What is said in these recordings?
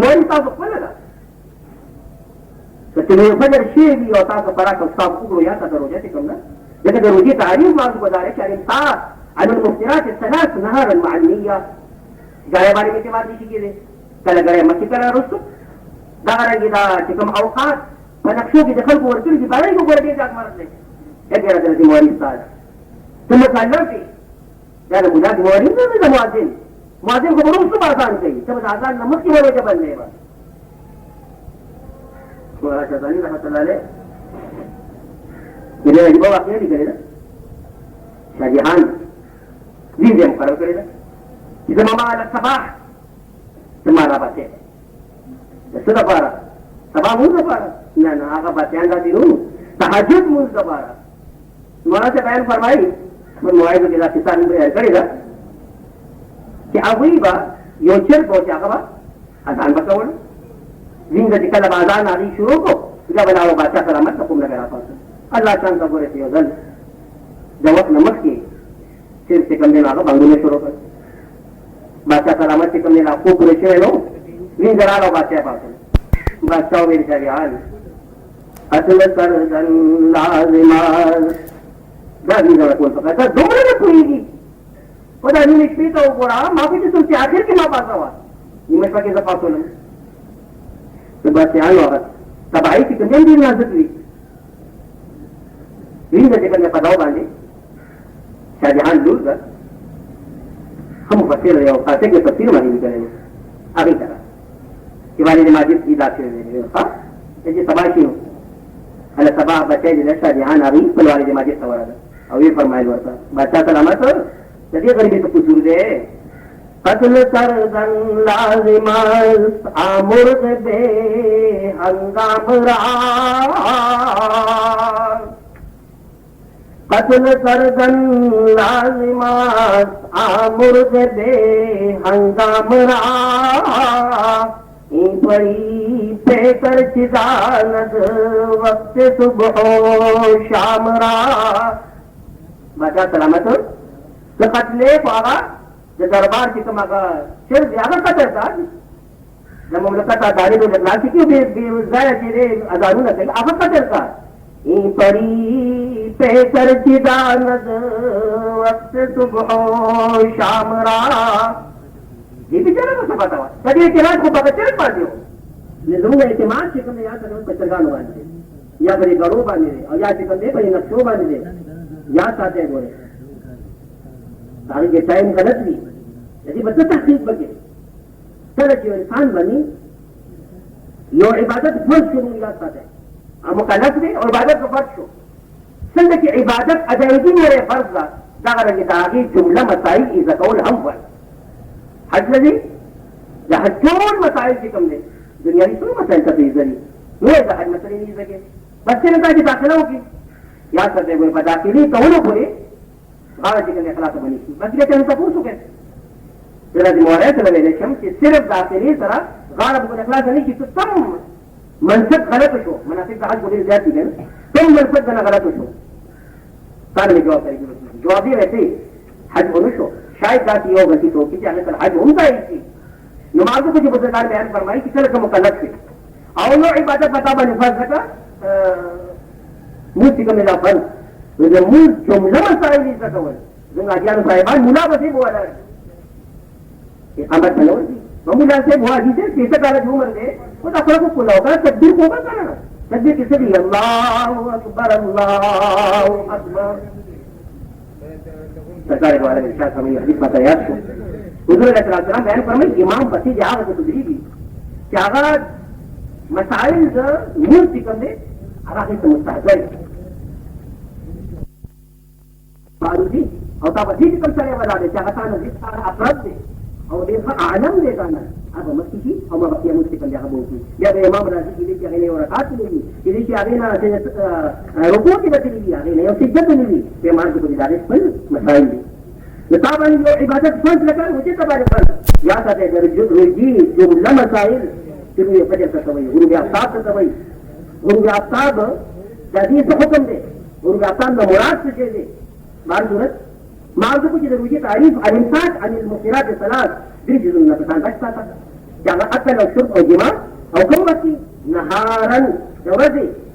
مواري تاسو خپله ده که چې فجر شی وي او تاسو خوراک او څښاک وکړو یا تاسو روژه چې کوم ده ځکه د روژې تعریف معلوم ګزاره چې الامساک عن المفطرات الثلاث نهارا مع النیه ګړی باندې اعتبار نشي کېدی کله ګړی مخکې کله وروسته دغه رنګې دا چې کوم اوقات په نقشو کې د خلکو ورکړي دي باندې کو ګورې ځات مرز دی اګر د مواري استاد ثم مکلف دی دا د مولا د مواري نه د مؤذن مؤذن خبرو څه آسان کوي ته د اذان نه مخکې وروجه باندې به مولا شذانی رحمت الله علیه دغه یو واقعي دی کړی دا شاهجهان دې مقرر کړی دا چې زمما على الصباح ثم را پاتې څه دا پاره سبا مونږ لپاره نه نه هغه بچیان راځي نو تهجد مونږ لپاره مولا سے بیان فرمایي په موعظه کې دا کیسه بیان کړې ده چې هغوی به یو چرګ و چې هغه به اذان به کول زینده چې کله به اذان هغې شروع کړو بیا به هغه بادشاه سلامت ته کوم لګی راپاڅه الله شان ته ګورې چې یو ځل د وخت نه مخکې چرګ چې کوم دی نو هغه بانګونه شروع کړ بادشاه سلامت چې کوم دی نو خوب پوره شوی نو زینده راغله او بادشاه پاڅه بادشاہ ویل شریعان اصل سرزن لازمات دا دې ډول کول پکار دا دومره نه کوي او دا نیمه شپې ته وګوره ما په دې څه چې اخر کې ما پاسه و نیمه شپه کې زه پاسولم د بادشاہانو هغه تبعی چې کوم دې نازک وي وینځه چې کومه په داو باندې شاهجهان لور ده هم مفسر یو خاصه کې تفسیر باندې لیکلی هغه ته چې باندې ماجد کی داخل دی ها چې سبا شي هله سبا بچی د شاهجهان هغه په والد ماجد ته ورغله او یې فرمایل ورته بادشاہ سلامت د دې غریبې ته قصور دی قتل سرزن لازمات امرد بے ہنگام را قتل سرزن لازمات امرد بے ہنگام را بڑی پہ کر چدانت وقت صبح و شام را بادشاہ سلامت قتل پاگا د دربار چې کوم هغه چرګ دی هغه قتل کړ د مملکت ادارې د لاسي کې به ځای چې اذانونه کوي هغه قتل کړ ای پری په کر چدانت وقت صبح و شام را دې بیچاره څه پتا و د دې اعتراض خو په چرګ باندې و زموږ اعتماد چې کوم یا څنګه په چرګانو باندې یا په غړو باندې او یا چې کوم په نقشو باندې یا ساته ګوره هغه ټایم غلط وي دې په تحقیق وکړي کله چې انسان باندې یو عبادت فرض شروع یا ساته او مکلف دی او عبادت فرض شو څنګه چې عبادت ادایګي نه فرض ده دا غره د هغه جمله مسائل اذا کول هم وایي حج لذي دا ټول مسائل چې کوم دي دنیاوي ټول مسائل ته پیژني نو دا حج مسئله نه ځکه بس نه دا چې داخله وکړي یا څه دی په داخلي کولو پورې هغه چې کوم اخلاص باندې بس دې ته تاسو وکړئ دا د موارد له ویل شم چې صرف داخلي سره غالب په اخلاص نه کې تم منصب غلط شو مناسب د حج ډیر زیات دي تم منصب نه غلط شو قال جواب کوي جواب یې راځي حج ونه شو شاید دا یو غلطي تو چې هغه سره حج هم ځای شي نو ماته چې بزرګان بیان فرمایي چې کله کوم مکلف شي او نو عبادت پتا باندې فرض کړه موږ کوم نه فرض د موږ جمله مسائل دې څه څنګه اجازه صاحبان مولا به بوله اقامت نه ورتي نو مولا سے وہ حدیث ہے چې څه کار عمر دې او دا خلکو کولا او تدبیر کوه کنه تدبیر کې څه دی الله اکبر سرکار والے ارشاد فرمایي حدیث پتہ یاد شو حضور علیہ السلام بیان فرمایي امام پسې جهاد ته تدریبي چې هغه مسائل د ملت کوم دي هغه ته مستحضر معروفي او تاسو دې کوم څه ولا دي چې هغه تاسو دې افراد دي او دې عالم دې کنه هغه مسکی او ما بقي موږ څنګه هغه وو یا د امام راضي دې چې هغه نه ورکات دي دې چې هغه نه رکوع کې دې دي هغه نه یو سجده دې دي په مارګ په دې خپل مسائل دي لطبعا یو عبادت فرض لکه وجه تبارک فرض یا ساته د روزي جمله مسائل چې یو فجر ته کوي غروب آفتاب ته کوي غروب آفتاب د دې څه حکم دی غروب آفتاب د مراد څه دی مار صورت مارګ په دې روزي تعریف الامساك عن المفطرات الثلاث دې جزء نه پسند راځي Jangan akan unsur ojima, hukum masih naharan jawab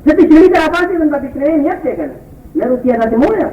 jadi cerita apa sih tentang pikiran niat ya kan? Lalu tiada semuanya.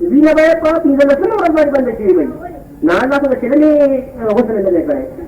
Zina bayar kau tinggal lesson orang baru bandar ciri bayi. Nah, nak tu ciri ni hotel ni lekar hai.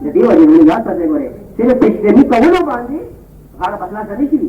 jadi wali ini ya sahaja gore. Sini pesdemi kau bandi, kalau pasal tadi sih,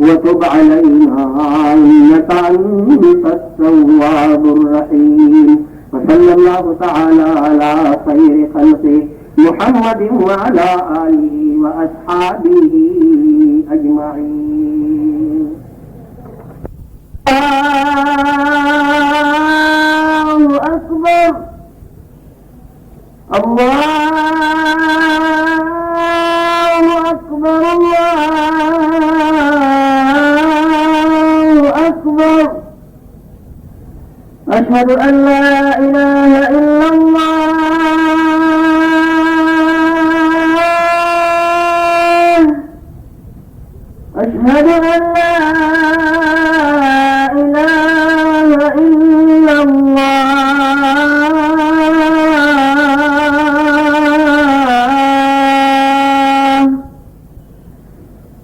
وتب علينا إنك أنت التواب الرحيم. وصلى الله تعالى على خير خلقه محمد وعلى آله وأصحابه أجمعين. الله أكبر. الله أكبر. الله أكبر. أشهد أن لا إله إلا الله. أشهد أن لا إله إلا الله.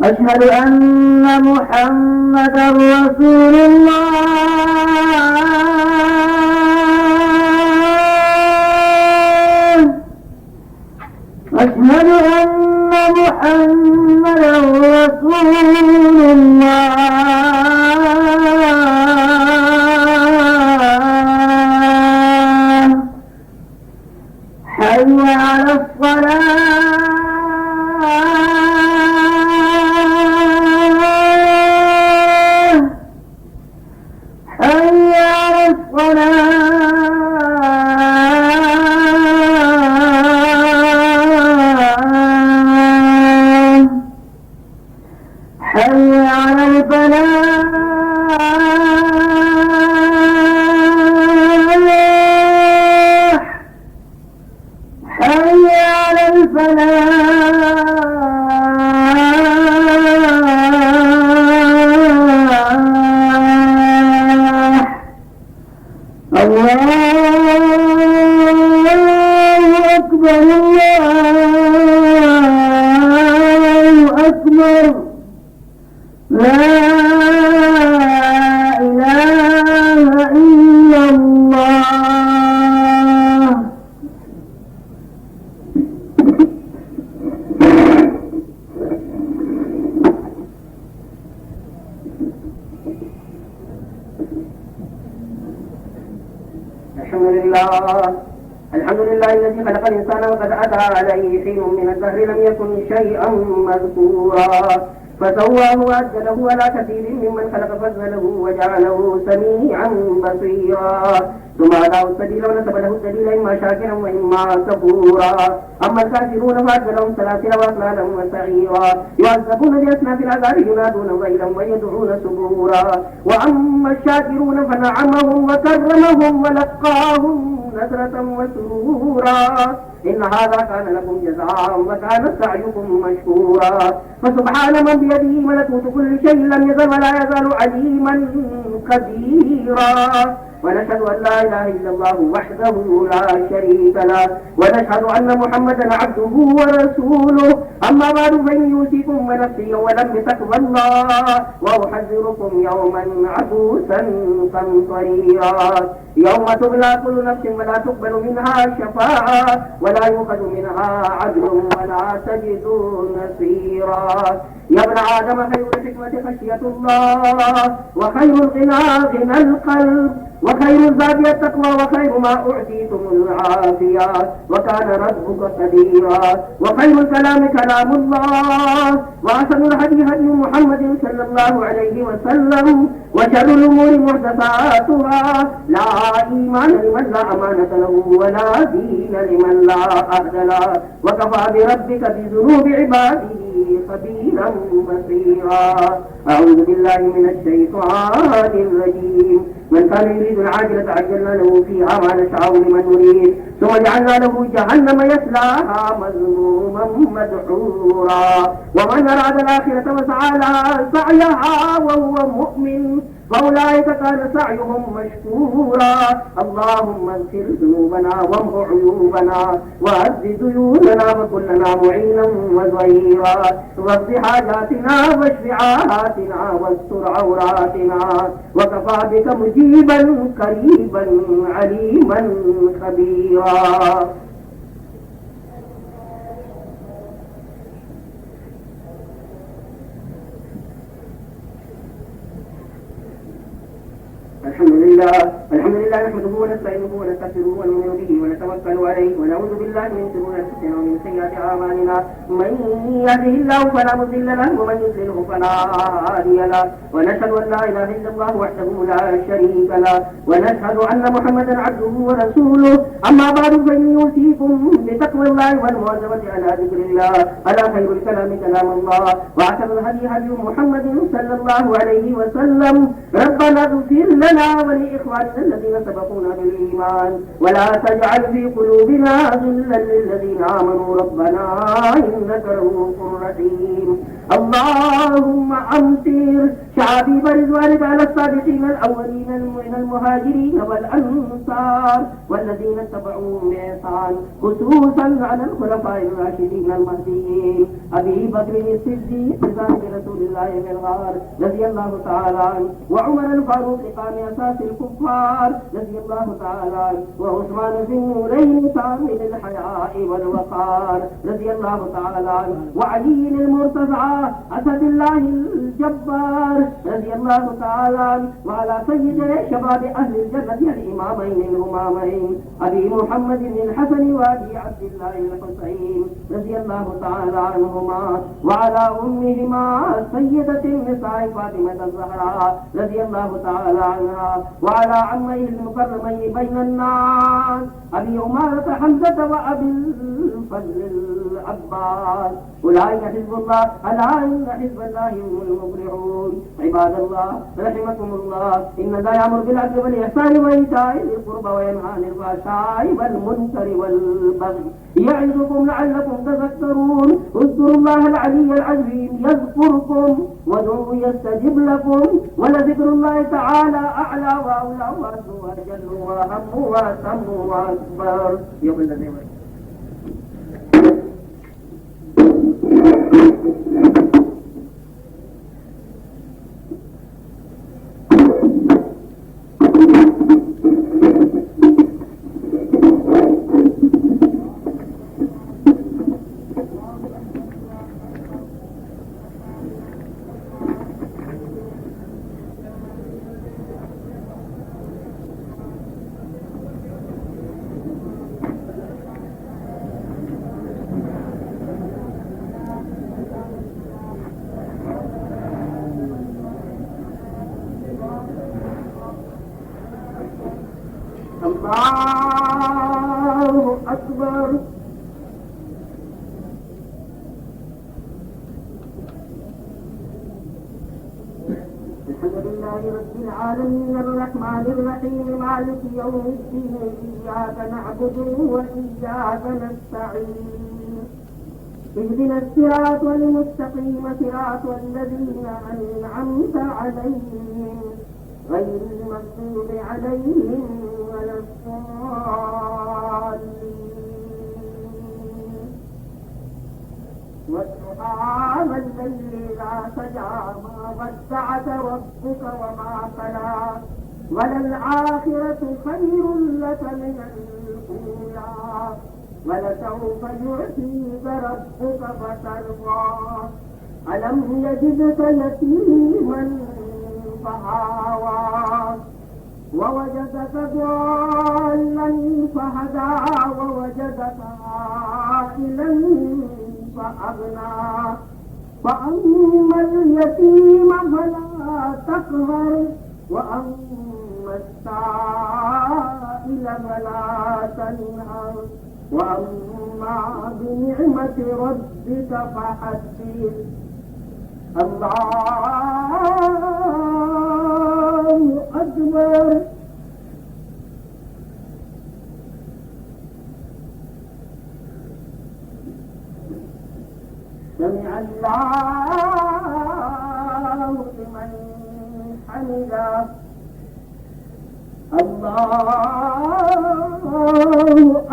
أشهد أن محمدا رسول الله. أشهد أن محمدا رسول الله. حي على الصلاة. حي على الصلاة. حي على الفلاح. حي على الفلاح. الله أكبر. الله أكبر. لا إله إلا الله. الحمد لله الذي خلق الإنسان وقد أتى عليه حين من الدهر لم يكن شيئا مذكورا فسواه وأجله على كثير ممن خلق فضله وجعله سميعا بصيرا ثم هداه السبيل ونسب له الدليل إما شاكرا وإما كفورا. أما الكافرون فأعد لهم سلاسل وأغلالا وسعيرا يعذبون بأسناف العذاب ينادون ويلا ويدعون سبورا. وأما الشاكرون فنعمهم وكرمهم ولقاهم نصرة وسرورا. إن هذا كان لكم جزاء وكان سعيكم مشكورا. فسبحان من بيده ملكوت كل شيء لم يزل ولا يزال عليما قديرا. ونشهد أن لا إله إلا الله وحده لا شريك له ونشهد أن محمدا عبده ورسوله. أما بعد فإني أوصيكم ونفسي ولم بتقوى الله وأحذركم يوما عبوسا قمطريرا يوم تبلى كل نفس ولا تقبل منها شفاعة ولا يؤخذ منها عدل ولا تجد نصيرا. يا ابن آدم خير الحكمة خشية الله وخير الغنى غنى القلب وخير الزاد التقوى وخير ما أعطيتم العافية وكان ربك قديرا. وخير الكلام كلام الله وأحسن الهدي هدي محمد صلى الله عليه وسلم وشر الأمور محدثاتها. لا إيمان لمن لا أمانة له ولا دين لمن لا عهد له وكفى بربك بذنوب عباده خبيرا بصيرا. أعوذ بالله من الشيطان الرجيم. من كان يريد العاجلة عجلنا له فيها ما نشاء لمن نريد ثم جعلنا له جهنم يصلاها مذموما مدحورا. ومن أراد الآخرة وسعى لها سعيها وهو مؤمن فأولئك كان سعيهم مشكورا. اللهم اغفر ذنوبنا وامح عيوبنا وعز ديوننا وكلنا معينا وظهيرا واقض حاجاتنا واشف عاهاتنا واستر عوراتنا وكفى بك مجيبا قريبا عليما خبيرا. الحمد لله نحمده ونستعينه ونستغفره ونؤمن به ونتوكل عليه ونعوذ بالله من شرور انفسنا ومن سيئات اعمالنا من يهده الله فلا مضل له ومن يضلله فلا هادي له ونشهد ان لا اله الا الله وحده لا شريك له ونشهد ان محمدا عبده ورسوله اما بعد فاني اوصيكم بتقوى الله والمواظبه على ذكر الله الا خير الكلام كلام الله واحسن الهدي هدي محمد صلى الله عليه وسلم ربنا اغفر لنا ولإخواننا الذين سبقونا بالإيمان ولا تجعل في قلوبنا غلا للذين آمنوا ربنا إنك رؤوف رحيم اللهم أمطر شعابيب رضوانك على السابقين الأولين من المهاجرين والأنصار والذين اتبعوهم بإحسان خصوصا على الخلفاء الراشدين المهديين أبي بكر الصديق صاحب رسول الله في الغار رضي الله تعالى عنه وعمر الفاروق إقام أساس الكفار رضي الله تعالى عنه وعثمان ذي النورين صاحب الحياء والوقار رضي الله تعالى عنه وعلي المرتضى أسد الله الجبار رضي الله تعالى عنه وعلى سيد شباب أهل الجنة الإمامين الهمامين أبي محمد الحسن وأبي عبد الله الحسين رضي الله تعالى عنهما وعلى أمهما السيدة النساء فاطمة الزهراء رضي الله تعالى عنها وعلى عميه المكرمين بين الناس أبي أمارة حمزة وأبي الفضل العباس أولئك حزب الله ألا إن حزب الله هم المفلحون عباد الله رحمكم الله إن الله يأمر بالعدل والإحسان وإيتاء ذي القربى وينهى عن الفحشاء والمنكر والبغي يعظكم لعلكم تذكرون اذكروا الله العلي العظيم يذكركم وادعوه يستجب لكم ولذكر الله تعالى أعلى وأولى وأسر وأجل وأهم وأتم وأكبر يوم الذي الله أكبر الحمد لله رب العالمين الرحمن الرحيم مالك يوم الدين إياك نعبد وإياك نستعين اهدنا الصراط المستقيم صراط الذين أنعمت عليهم غير المغضوب عليهم ولا الضالين والضحى والليل إذا سجى ما ودعك ربك وما قلى وللآخرة خير لك من الأولى ولسوف يعطيك ربك فترضى ألم يجدك يتيما فآوى ووجدك ضالا فهدى ووجدك عائلا فأغنى فأما اليتيم فلا تقهر وأما السائل فلا تنهر وأما بنعمة ربك فحدث الله أكبر سمع الله لمن حمده الله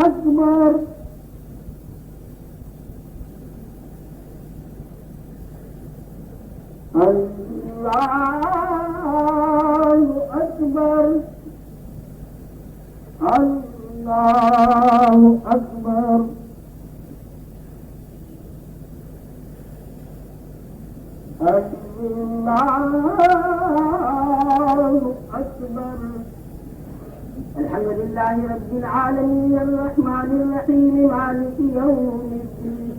أكبر الله أكبر الله أكبر الله أكبر أكبر. الحمد لله رب العالمين الرحمن الرحيم مالك يوم الدين.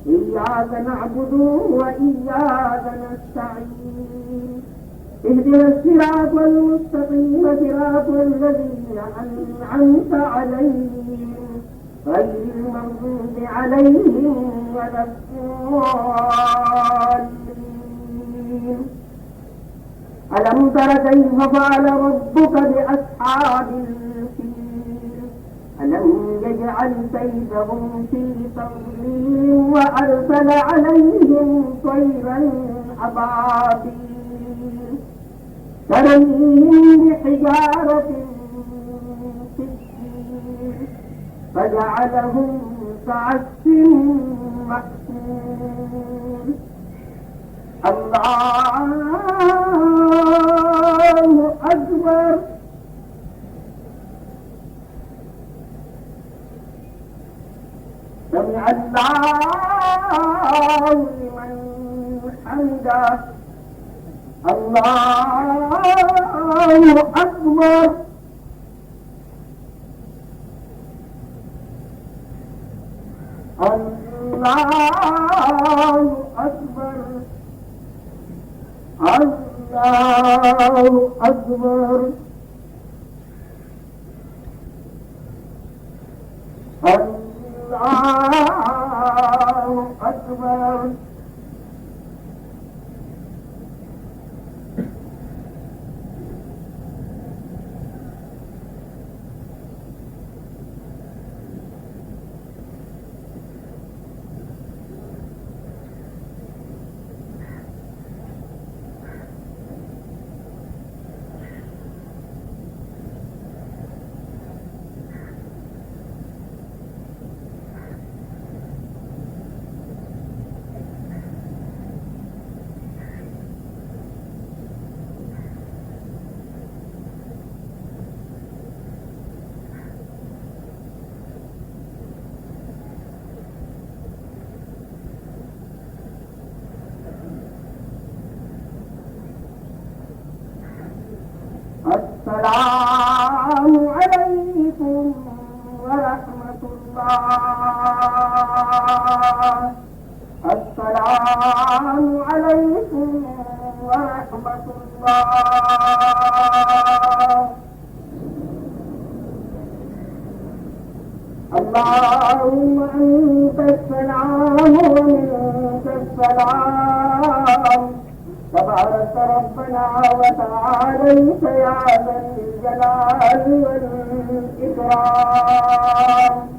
إياك نعبد وإياك نستعين. اهدنا الصراط المستقيم صراط الذين أنعمت عليهم غير المغضوب عليهم ولا الضالين. ألم تر كيف فعل ربك بأصحاب الفيل؟ ألم يجعل كيدهم في تضليل وأرسل عليهم طيرا أبابيل ترميهم بحجارة من سجيل فجعلهم كعصف مأكول. الله أكبر. سمع الله لمن حمده. الله أكبر. الله أكبر. الله أكبر. الله أكبر. السلام عليكم ورحمة الله. السلام عليكم ورحمة الله. اللهم أنت السلام ومنك السلام. تبارك ربنا وتعاليت يا ذا الجلال والإكرام.